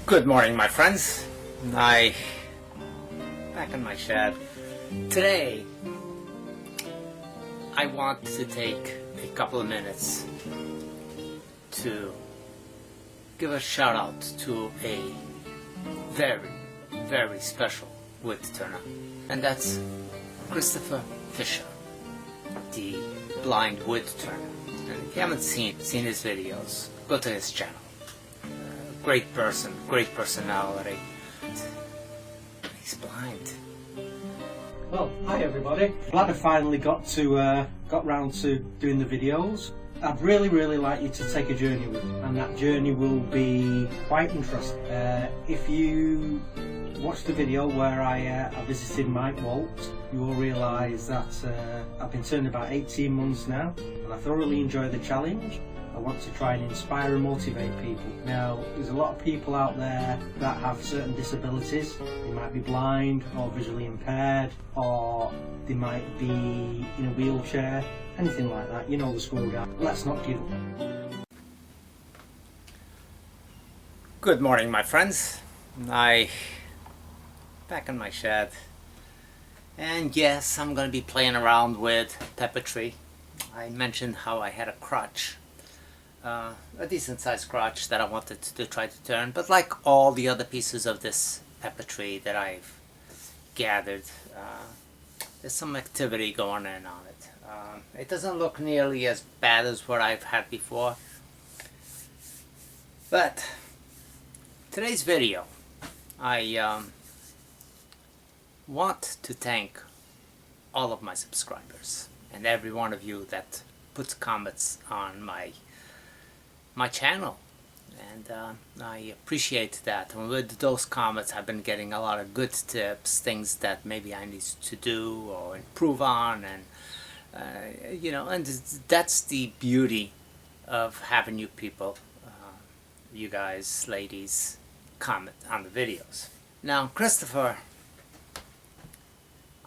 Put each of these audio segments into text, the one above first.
Good morning, my friends. Back in my shed. Today, I want to take a couple of minutes to give a shout out to a very, very special wood turner, and that's Christopher Fisher, the blind wood turner. And if you haven't seen his videos, go to his channel. Great person, great personality. He's blind. Well, hi everybody. Glad I finally got round to doing the videos. I'd really like you to take a journey with me, and that journey will be quite interesting. If you watch the video where I visited Mike Walt, you will realise that I've been turning about 18 months now, and I thoroughly enjoy the challenge. I want to try and inspire and motivate people. Now, there's a lot of people out there that have certain disabilities. They might be blind or visually impaired, or they might be in a wheelchair, anything like that. You know the score, guy. Let's not give up. Good morning, my friends. Back in my shed. And yes, I'm going to be playing around with puppetry. I mentioned how I had a crutch. A decent sized crotch that I wanted to try to turn, but like all the other pieces of this puppetry that I've gathered, there's some activity going on it. It doesn't look nearly as bad as what I've had before, but today's video, I want to thank all of my subscribers and every one of you that puts comments on my channel, and I appreciate that. And with those comments I've been getting a lot of good tips, things that maybe I need to do or improve on, and you know, and that's the beauty of having you people, you guys, ladies, comment on the videos. Now Christopher,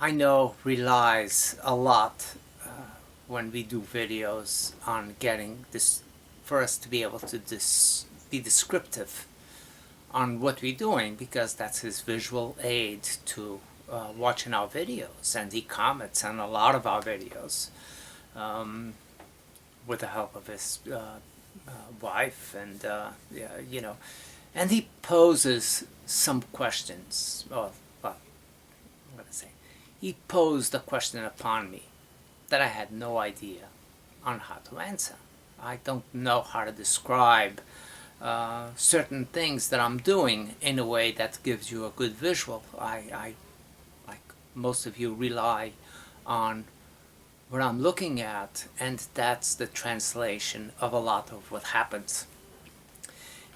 I know, relies a lot when we do videos on getting this, for us to be able to be descriptive on what we're doing, because that's his visual aid to watching our videos, and he comments on a lot of our videos with the help of his wife, and yeah, you know, and he poses some questions. Well, I'm gonna say he posed a question upon me that I had no idea on how to answer. I don't know how to describe certain things that I'm doing in a way that gives you a good visual. I like most of you, rely on what I'm looking at, and that's the translation of a lot of what happens.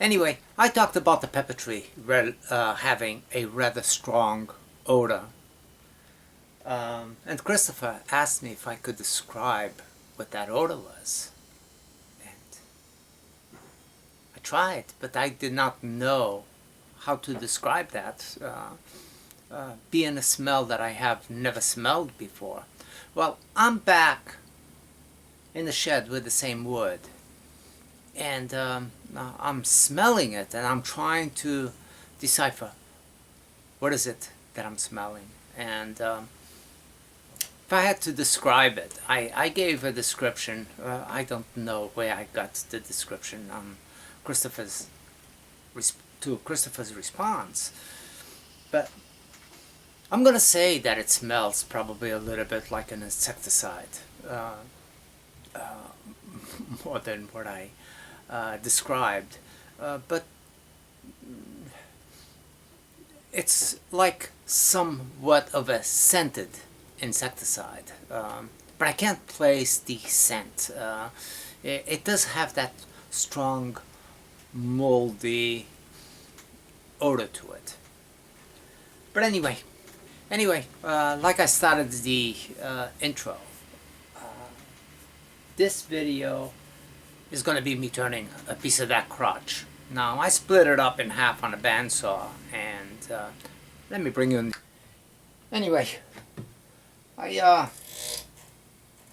Anyway, I talked about the puppetry having a rather strong odor. And Christopher asked me if I could describe what that odor was. Tried, but I did not know how to describe that, being a smell that I have never smelled before. Well, I'm back in the shed with the same wood, and I'm smelling it, and I'm trying to decipher what is it that I'm smelling. And if I had to describe it, I gave a description. I don't know where I got the description. Christopher's response, but I'm gonna say that it smells probably a little bit like an insecticide, more than what I described, but it's like somewhat of a scented insecticide, but I can't place the scent. It does have that strong moldy odor to it. But anyway, like I started the intro, this video is going to be me turning a piece of that crotch. Now I split it up in half on a bandsaw, and let me bring you in. Anyway, I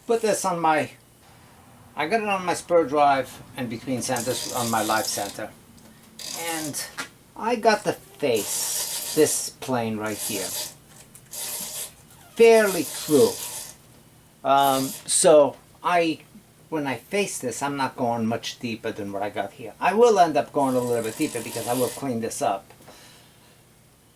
put this on my I got it on my spur drive and between centers on my live center. And I got the face, this plane right here, fairly true. So when I face this, I'm not going much deeper than what I got here. I will end up going a little bit deeper because I will clean this up.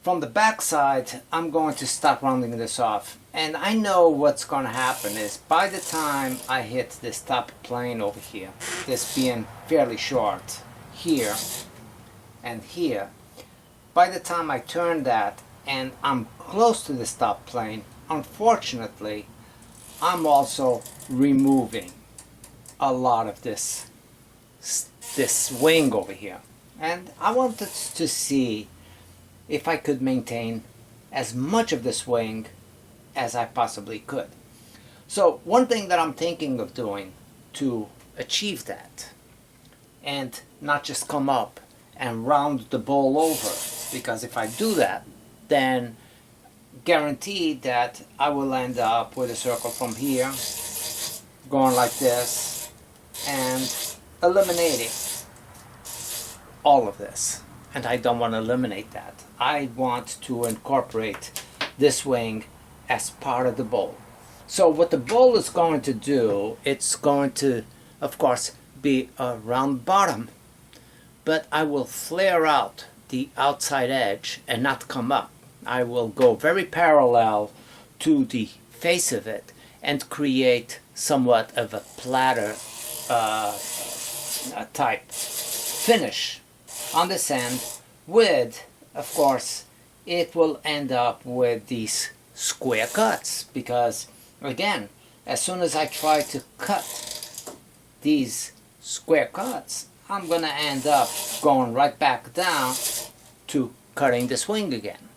From the back side, I'm going to start rounding this off. And I know what's going to happen is by the time I hit this top plane over here, this being fairly short here and here, by the time I turn that and I'm close to this top plane, unfortunately, I'm also removing a lot of this wing over here. And I wanted to see if I could maintain as much of this wing as I possibly could. So one thing that I'm thinking of doing to achieve that, and not just come up and round the bowl over, because if I do that, then guaranteed that I will end up with a circle from here, going like this, and eliminating all of this. And I don't want to eliminate that. I want to incorporate this wing as part of the bowl. So what the bowl is going to do, it's going to, of course, be a round bottom, but I will flare out the outside edge and not come up. I will go very parallel to the face of it and create somewhat of a platter type finish on this end with, of course, it will end up with these square cuts, because again, as soon as I try to cut these square cuts, I'm gonna end up going right back down to cutting this wing again.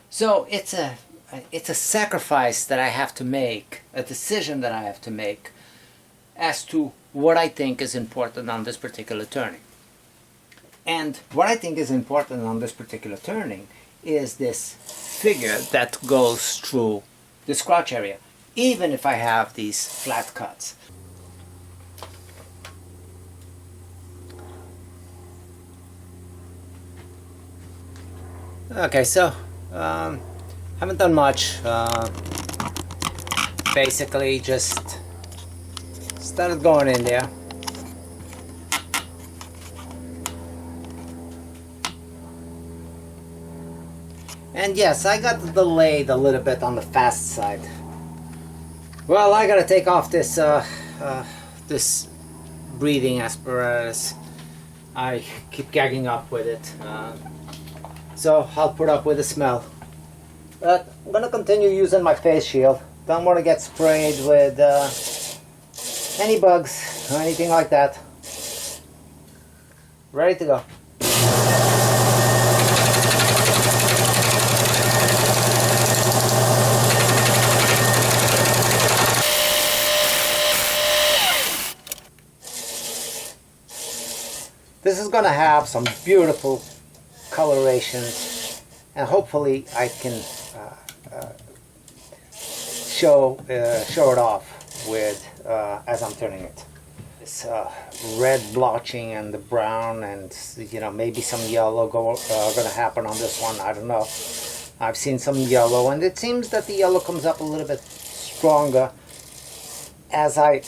So it's a sacrifice that I have to make, a decision that I have to make as to what I think is important on this particular turning. And what I think is important on this particular turning is this figure that goes through this crotch area, even if I have these flat cuts. Okay, so haven't done much. Basically just started going in there. And yes, I got delayed a little bit on the fast side. Well, I gotta take off this this breathing apparatus. I keep gagging up with it, so I'll put up with the smell. But I'm gonna continue using my face shield. Don't want to get sprayed with any bugs or anything like that. Ready to go. This is going to have some beautiful colorations, and hopefully I can show it off with as I'm turning it. This red blotching and the brown, and maybe some yellow going to happen on this one. I don't know. I've seen some yellow, and it seems that the yellow comes up a little bit stronger as I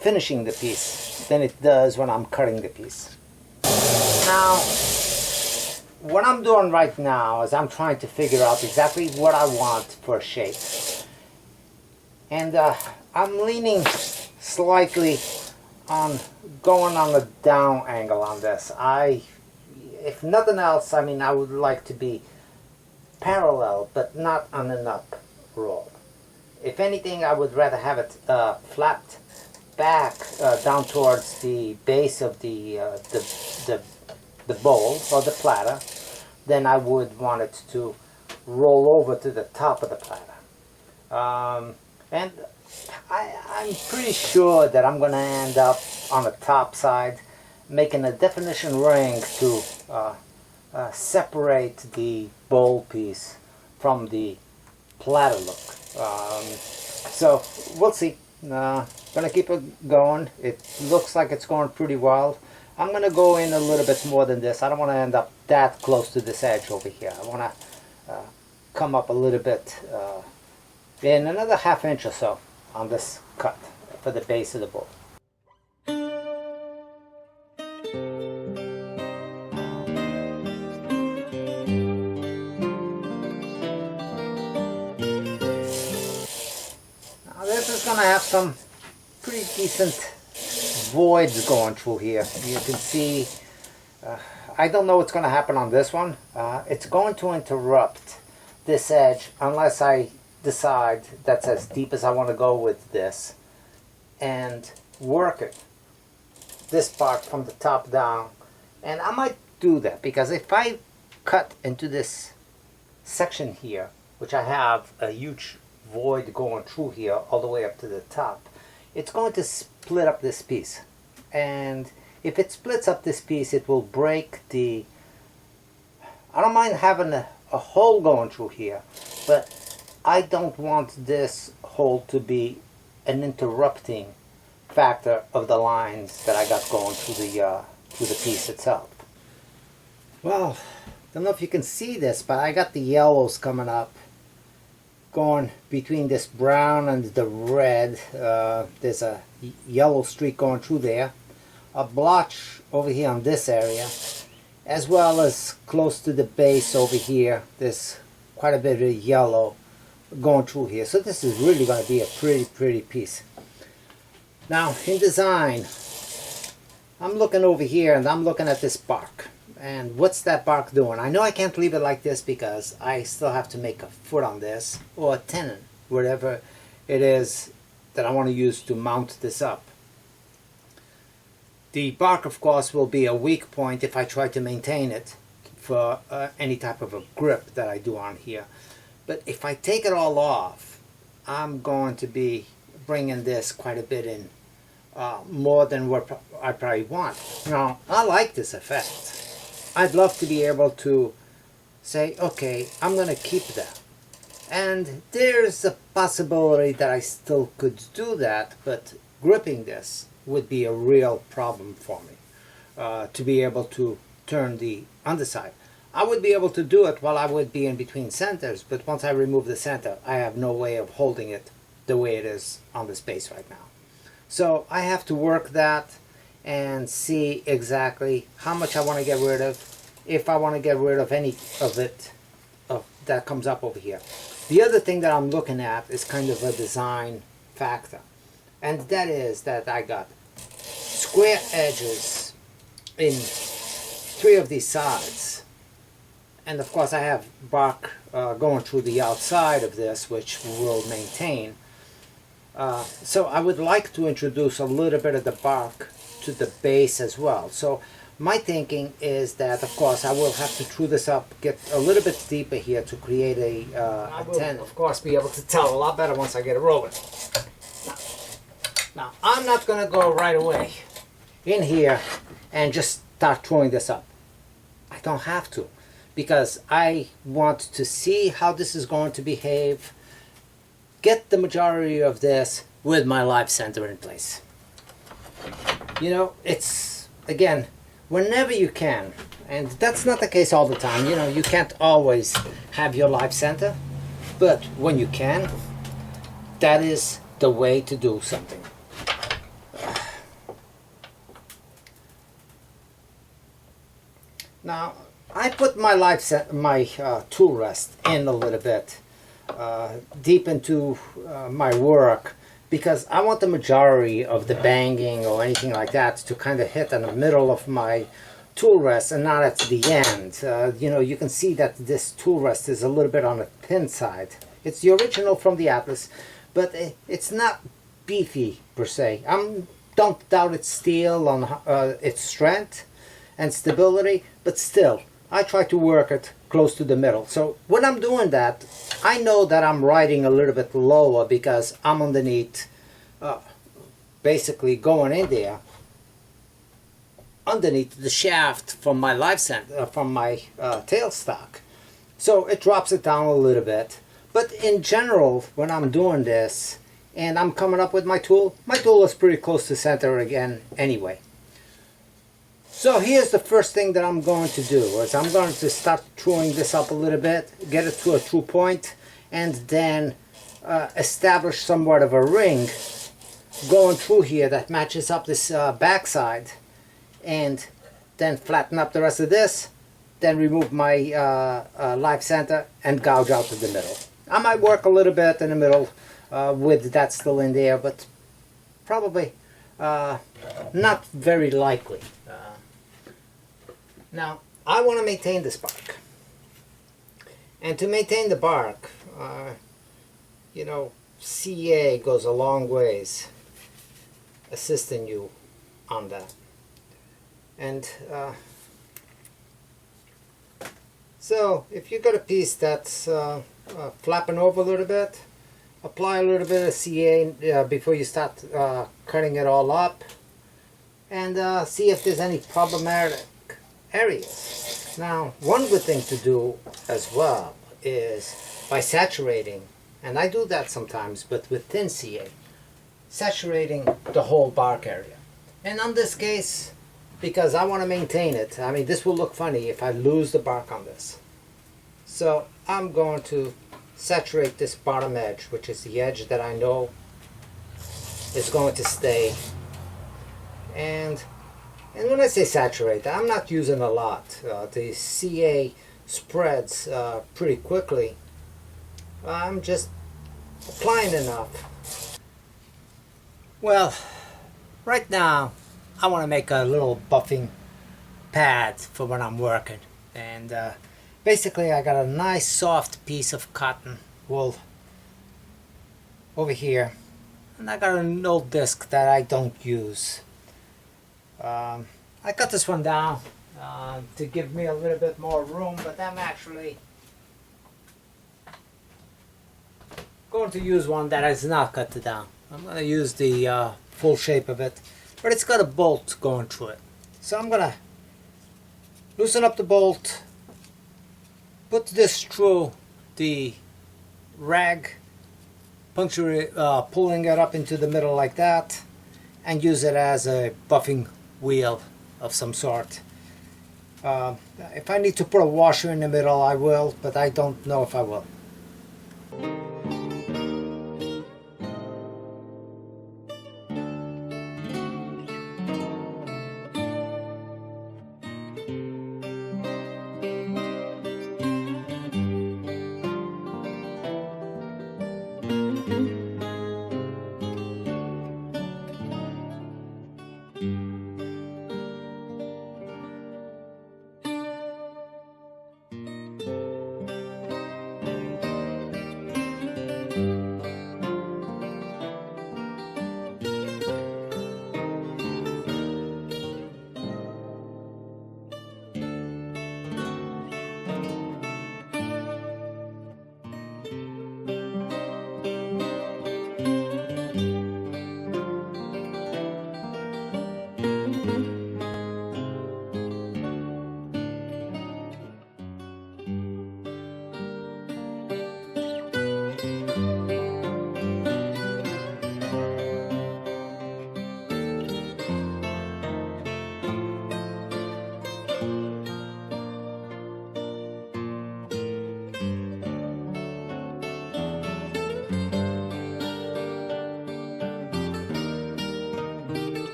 finishing the piece than it does when I'm cutting the piece. Now, what I'm doing right now is I'm trying to figure out exactly what I want for a shape. And I'm leaning slightly on going on a down angle on this. If nothing else, I mean, I would like to be parallel, but not on an up roll. If anything, I would rather have it flapped back down towards the base of the bowl or the platter, then I would want it to roll over to the top of the platter. And I'm pretty sure that I'm going to end up on the top side making a definition ring to separate the bowl piece from the platter look. So we'll see. Gonna keep it going. It looks like it's going pretty well. I'm going to go in a little bit more than this. I don't want to end up that close to this edge over here. I want to come up a little bit in another ½ inch or so on this cut for the base of the bowl. Now this is going to have some pretty decent voids going through here. You can see, I don't know what's going to happen on this one. It's going to interrupt this edge unless I decide that's as deep as I want to go with this and work it, this part from the top down. And I might do that because if I cut into this section here, which I have a huge void going through here all the way up to the top, it's going to split up this piece, and if it splits up this piece, it will break the, I don't mind having a hole going through here, but I don't want this hole to be an interrupting factor of the lines that I got going through the piece itself. Well, don't know if you can see this, but I got the yellows coming up, going between this brown and the red. There's a yellow streak going through there, a blotch over here on this area, as well as close to the base over here. There's quite a bit of yellow going through here. So this is really going to be a pretty piece. Now in design, I'm looking over here and I'm looking at this bark. And what's that bark doing? I know I can't leave it like this because I still have to make a foot on this, or a tenon, whatever it is that I want to use to mount this up. The bark, of course, will be a weak point if I try to maintain it for any type of a grip that I do on here. But if I take it all off, I'm going to be bringing this quite a bit in, more than what I probably want. Now, I like this effect. I'd love to be able to say, okay, I'm going to keep that. And there's a possibility that I still could do that, but gripping this would be a real problem for me, to be able to turn the underside. I would be able to do it while I would be in between centers, but once I remove the center, I have no way of holding it the way it is on this base right now. So I have to work that and see exactly how much I want to get rid of, if I want to get rid of any of it that comes up over here. The other thing that I'm looking at is kind of a design factor, and that is that I got square edges in 3 of these sides, and of course I have bark going through the outside of this, which will maintain. So I would like to introduce a little bit of the bark to the base as well. So my thinking is that, of course, I will have to true this up, get a little bit deeper here to create a tenon. Of course, be able to tell a lot better once I get it rolling. Now I'm not going to go right away in here and just start truing this up. I don't have to, because I want to see how this is going to behave, get the majority of this with my live center in place. You know, it's, again, whenever you can, and that's not the case all the time, you know, you can't always have your live center, but when you can, that is the way to do something. Now, I put my tool rest in a little bit deep into my work, because I want the majority of the banging or anything like that to kind of hit in the middle of my tool rest and not at the end. You know, you can see that this tool rest is a little bit on the thin side. It's the original from the Atlas, but it's not beefy per se. I don't doubt its steel on its strength and stability, but still, I try to work it close to the middle. So when I'm doing that, I know that I'm riding a little bit lower because I'm underneath, basically going in there underneath the shaft from my live center, from my tailstock. So it drops it down a little bit. But in general, when I'm doing this and I'm coming up with my tool is pretty close to center again anyway. So here's the first thing that I'm going to do is I'm going to start truing this up a little bit, get it to a true point, and then establish somewhat of a ring going through here that matches up this backside, and then flatten up the rest of this, then remove my live center and gouge out to the middle. I might work a little bit in the middle with that still in there, but probably not very likely. Now, I want to maintain this bark. And to maintain the bark, you know, CA goes a long ways assisting you on that. And so, if you got a piece that's flapping over a little bit, apply a little bit of CA before you start cutting it all up, and see if there's any problematic areas. Now, one good thing to do as well is by saturating, and I do that sometimes, but with thin CA, saturating the whole bark area. And on this case, because I want to maintain it, I mean, this will look funny if I lose the bark on this. So I'm going to saturate this bottom edge, which is the edge that I know is going to stay. And when I say saturate, I'm not using a lot. The CA spreads pretty quickly. I'm just applying enough. Well, right now I want to make a little buffing pad for when I'm working. And basically I got a nice soft piece of cotton wool over here. And I got an old disc that I don't use. I cut this one down to give me a little bit more room, but I'm actually going to use one that is not cut down. I'm going to use the full shape of it, but it's got a bolt going through it. So I'm going to loosen up the bolt, put this through the rag, puncture it, pulling it up into the middle like that, and use it as a buffing wheel of some sort. If I need to put a washer in the middle, I will, but I don't know if I will.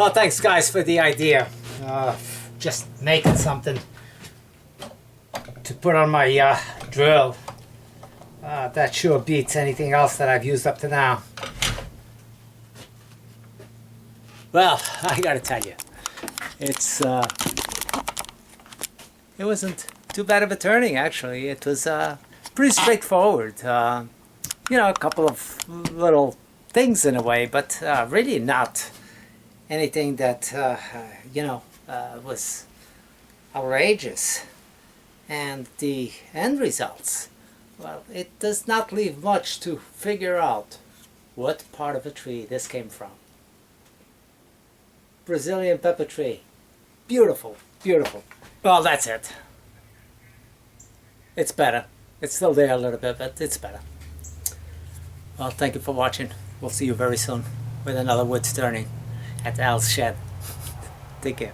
Well, thanks guys for the idea. Just making something to put on my drill. That sure beats anything else that I've used up to now. Well, I gotta tell you, it wasn't too bad of a turning actually. It was pretty straightforward. You know, a couple of little things in a way, but really not anything that you know was outrageous. And the end results, well, it does not leave much to figure out what part of a tree this came from. Brazilian pepper tree. Beautiful, beautiful. Well, that's it. It's better. It's still there a little bit, but it's better. Well, thank you for watching. We'll see you very soon with another wood turning at Al's shed. Take care.